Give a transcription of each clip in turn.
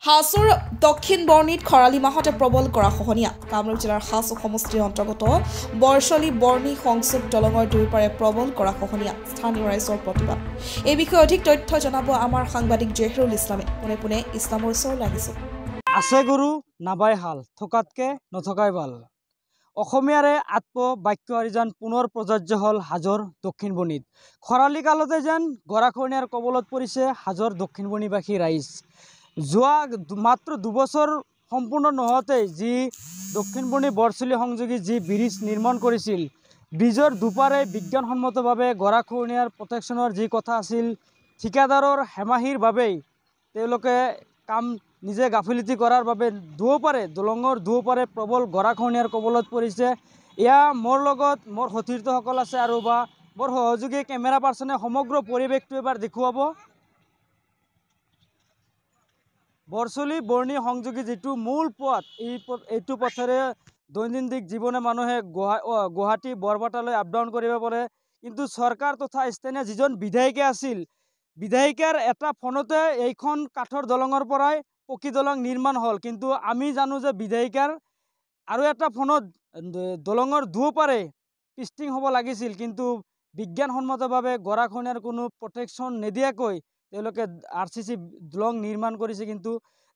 হাছৰ দক্ষিণ বৰ্ণিত খৰালি মাহতে প্ৰবল গৰাখহনীয়া কামৰূপ জিলাৰ হাছ সমষ্টিৰ অন্তৰ্গত বৰছলি বৰ্ণি সংযোগ দলঙৰ দুয়োপাৰে প্ৰবল গৰাখহনীয়া স্থানীয় ৰাইজৰ প্ৰতিবাদ এই বিষয়ে অধিক তথ্য জনাব আমাৰ সাংবাদিক জেহৰুল ইছলামে পুনে ইছলামৰ ওচৰ লাগিছে আছে গুৰু নাবাই হাল থকাতকে নথকাই ভাল অসমীয়াৰে আত্মবাক্য আৰিজান পুনৰ প্ৰযোজ্য হল হাজৰ দক্ষিণ বৰ্ণিত খৰালি কালতে যেন গৰাখহনীয়াৰ কবলত পৰিছে হাজৰ দক্ষিণ বৰ্ণিবাসী ৰাইজ যোৱা মাত্ৰ দুবছৰ সম্পূৰ্ণ নহওঁতে যি দক্ষিণ বৰ্ণি বৰছলি সংযোগী যি ব্ৰিজ নিৰ্মাণ কৰিছিল ব্ৰিজৰ দুপাৰে বিজ্ঞানসন্মতভাৱে গৰাখহনীয়াৰ প্ৰটেকশ্যনৰ যি কথা আছিল ঠিকাদাৰৰ হেমাহিৰ বাবেই তেওঁলোকে কাম নিজে গাফিলতি কৰাৰ বাবে দুয়োপাৰে দলঙৰ দুয়োপাৰে প্ৰবল গৰাখহনীয়াৰ কবলত পৰিছে এয়া মোৰ লগত মোৰ সতীৰ্থসকল আছে আৰু বা মোৰ সহযোগী কেমেৰা পাৰ্চনে সমগ্ৰ পৰিৱেশটো এবাৰ দেখুৱাব বৰছলি বৰ্ণি সংযোগী যিটো মূল পথ এইটো পথেৰে দৈনন্দিন জীৱনে মানুহে গুৱাহাটী বৰপেটালৈ আপ ডাউন কৰিব পাৰে কিন্তু চৰকাৰ তথা স্থানীয় যিজন বিধায়িকা আছিল বিধায়িকাৰ এটা ফোনতে এইখন কাঠৰ দলঙৰ পৰাই পকী দলং নিৰ্মাণ হ'ল কিন্তু আমি জানো যে বিধায়িকাৰ আৰু এটা ফোনত দলঙৰ দুয়োপাৰে পিষ্টিং হ'ব লাগিছিল কিন্তু বিজ্ঞানসন্মতভাৱে গৰাখহনীয়াৰ কোনো প্ৰটেকশ্যন নিদিয়াকৈ তেওঁলোকে RCC দলং নিৰ্মাণ কৰিছে কিন্তু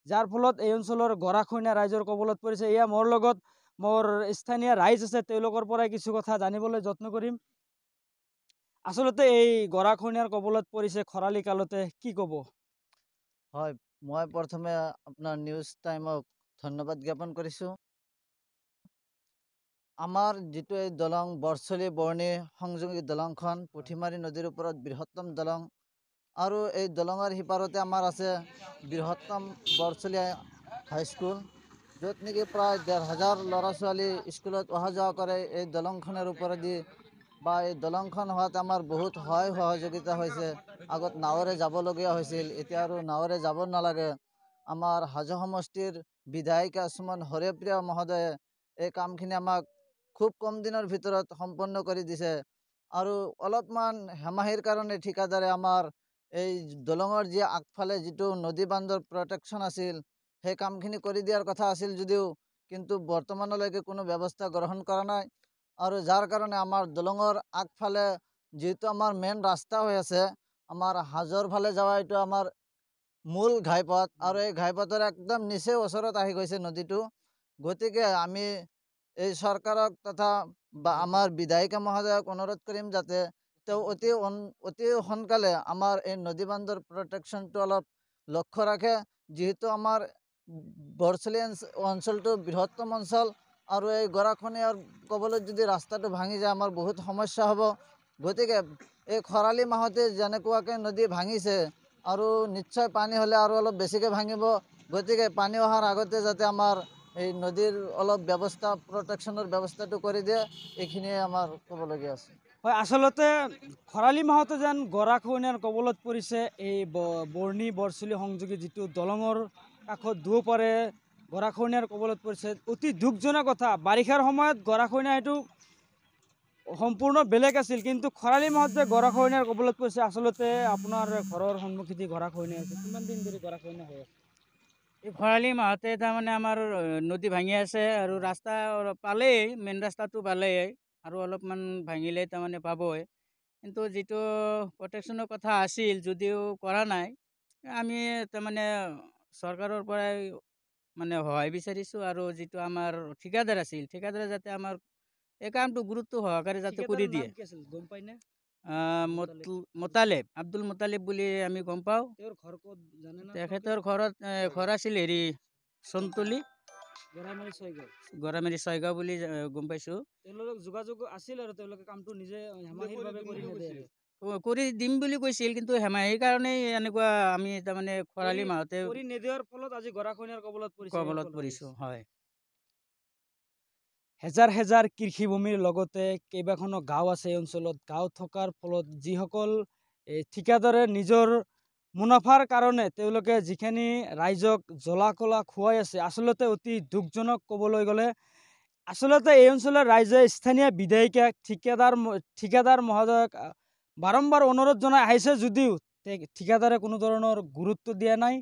যাৰ ফলত এই অঞ্চলৰ গৰাখহনীয়া ৰাইজৰ কবলত পৰিছে এয়া মোৰ লগত মোৰ স্থানীয় ৰাইজ আছে তেওঁলোকৰ পৰাই কিছু কথা জানিবলৈ যত্ন কৰিম আচলতে এই গৰাখহনীয়াৰ কবলত পৰিছে খৰালি কালতে কি ক'ব হয় মই প্ৰথমে আপোনাৰ নিউজ টাইমক ধন্যবাদ জ্ঞাপন কৰিছোঁ আমাৰ যিটো এই দলং বৰছলি বৰ্ণি সংযোগী দলংখন পুঠিমাৰী নদীৰ ওপৰত বৃহত্তম দলং আৰু এই দলঙৰ সিপাৰতে আমাৰ আছে বৃহত্তম বৰছলি হাইস্কুল য'ত নেকি প্ৰায় ১,৫০০ ল'ৰা ছোৱালী স্কুলত অহা যোৱা কৰে এই দলংখনৰ ওপৰেদি বা এই দলংখন হোৱাত আমাৰ বহুত সহায় সহযোগিতা হৈছে আগত নাৱেৰে যাবলগীয়া হৈছিল এতিয়া আৰু নাৱেৰে যাব নালাগে আমাৰ হাজো সমষ্টিৰ বিধায়িকা সুমন হৰেপ্ৰিয়া মহোদয়ে এই কামখিনি আমাক খুব কম দিনৰ ভিতৰত সম্পন্ন কৰি দিছে আৰু অলপমান হেমাহিৰ কাৰণে ঠিকাদাৰে আমাৰ এই দলঙৰ যি আগফালে যিটো নদী বান্ধৰ প্ৰটেকশ্যন আছিল সেই কামখিনি কৰি দিয়াৰ কথা আছিল যদিও কিন্তু বৰ্তমানলৈকে কোনো ব্যৱস্থা গ্ৰহণ কৰা নাই আৰু যাৰ কাৰণে আমাৰ দলঙৰ আগফালে যিহেতু আমাৰ মেইন ৰাস্তা হৈ আছে আমাৰ হাজোৰ ফালে যোৱা এইটো আমাৰ মূল ঘাইপথ আৰু এই ঘাইপথৰ একদম নিচেই ওচৰত আহি গৈছে নদীটো গতিকে আমি এই চৰকাৰক তথা বা আমাৰ বিধায়িকা মহোদয়ক অনুৰোধ কৰিম যাতে তেওঁ অতি সোনকালে আমাৰ এই নদী বান্ধৰ প্ৰটেকশ্যনটো অলপ লক্ষ্য ৰাখে যিহেতু আমাৰ বৰছলি অঞ্চলটো বৃহত্তম অঞ্চল আৰু এই গৰাখহনীয়াৰ কবলত যদি ৰাস্তাটো ভাঙি যায় আমাৰ বহুত সমস্যা হ'ব গতিকে এই খৰালি মাহতে যেনেকুৱাকৈ নদী ভাঙিছে আৰু নিশ্চয় পানী হ'লে আৰু অলপ বেছিকৈ ভাঙিব গতিকে পানী অহাৰ আগতে যাতে আমাৰ এই নদীৰ অলপ ব্যৱস্থা প্ৰটেকশ্যনৰ ব্যৱস্থাটো কৰি দিয়ে এইখিনিয়ে আমাৰ ক'বলগীয়া আছে হয় আচলতে খৰালি মাহতে যেন গৰাখহনীয়াৰ কবলত পৰিছে এই বৰ্ণি বৰছলি সংযোগী যিটো দলঙৰ কাষত দুয়োপাৰে গৰাখহনীয়াৰ কবলত পৰিছে অতি দুখজনক কথা বাৰিষাৰ সময়ত গৰাখহনীয়া এইটো সম্পূৰ্ণ বেলেগ আছিল কিন্তু খৰালি মাহত যে গৰাখহনীয়াৰ কবলত পৰিছে আচলতে আপোনাৰ ঘৰৰ সন্মুখেদি গৰাখহনীয়া আছে কিমান দিন ধৰি গৰাখহনীয়া হৈ আছে এই খৰালি মাহতে তাৰমানে আমাৰ নদী ভাঙি আছে আৰু ৰাস্তা পালেই মেইন ৰাস্তাটো পালেই আৰু অলপমান ভাঙিলে তাৰমানে পাবই কিন্তু যিটো প্ৰটেকশ্যনৰ কথা আছিল যদিও কৰা নাই আমি তাৰমানে চৰকাৰৰ পৰাই মানে সহায় বিচাৰিছোঁ আৰু যিটো আমাৰ ঠিকাদাৰ আছিল ঠিকাদাৰে যাতে আমাৰ এই কামটো গুৰুত্ব সহকাৰে যাতে কৰি দিয়ে গম পাইনে মোতালেব আব্দুল মোতালেব বুলি আমি গম পাওঁ তেওঁৰ ঘৰ ক'ত জানে না তেখেতৰ ঘৰত ঘৰ আছিল হেৰি চন্তলি গৰামাৰী ছয়গাঁও বুলি গম পাইছোঁ তেওঁলোকৰ যোগাযোগ আছিল আৰু তেওঁলোকে কামটো নিজে হেমাহিৰভাৱে কৰি দিম বুলি কৈছিল কিন্তু হেমাহিৰ কাৰণেই এনেকুৱা আমি তাৰমানে খৰালি মাহতে কৰি নিদিয়াৰ ফলত আজি গৰাখহনীয়াৰ কবলত পৰিছোঁ হয় হেজাৰ হেজাৰ কৃষিভূমিৰ লগতে কেইবাখনো গাঁও আছে এই অঞ্চলত গাঁও থকাৰ ফলত যিসকল ঠিকাদাৰে নিজৰ মুনাফাৰ কাৰণে তেওঁলোকে যিখিনি ৰাইজক জ্বলা কলা খুৱাই আছে আচলতে অতি দুখজনক ক'বলৈ গ'লে আচলতে এই অঞ্চলৰ ৰাইজে স্থানীয় বিধায়িকাক ঠিকাদাৰ মহোদয়ক বাৰম্বাৰ অনুৰোধ জনাই আহিছে যদিও ঠিকাদাৰে কোনো ধৰণৰ গুৰুত্ব দিয়া নাই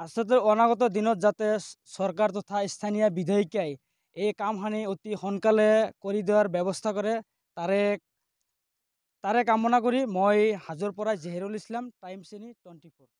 আচলতে অনাগত দিনত যাতে চৰকাৰ তথা স্থানীয় বিধায়িকাই এই কামখিনি অতি সোনকালে কৰি দিয়াৰ ব্যৱস্থা কৰে তাৰে কামনা কৰি মই হাজোৰ পৰা জেহেৰুল ইছলাম, টাইমছ 24।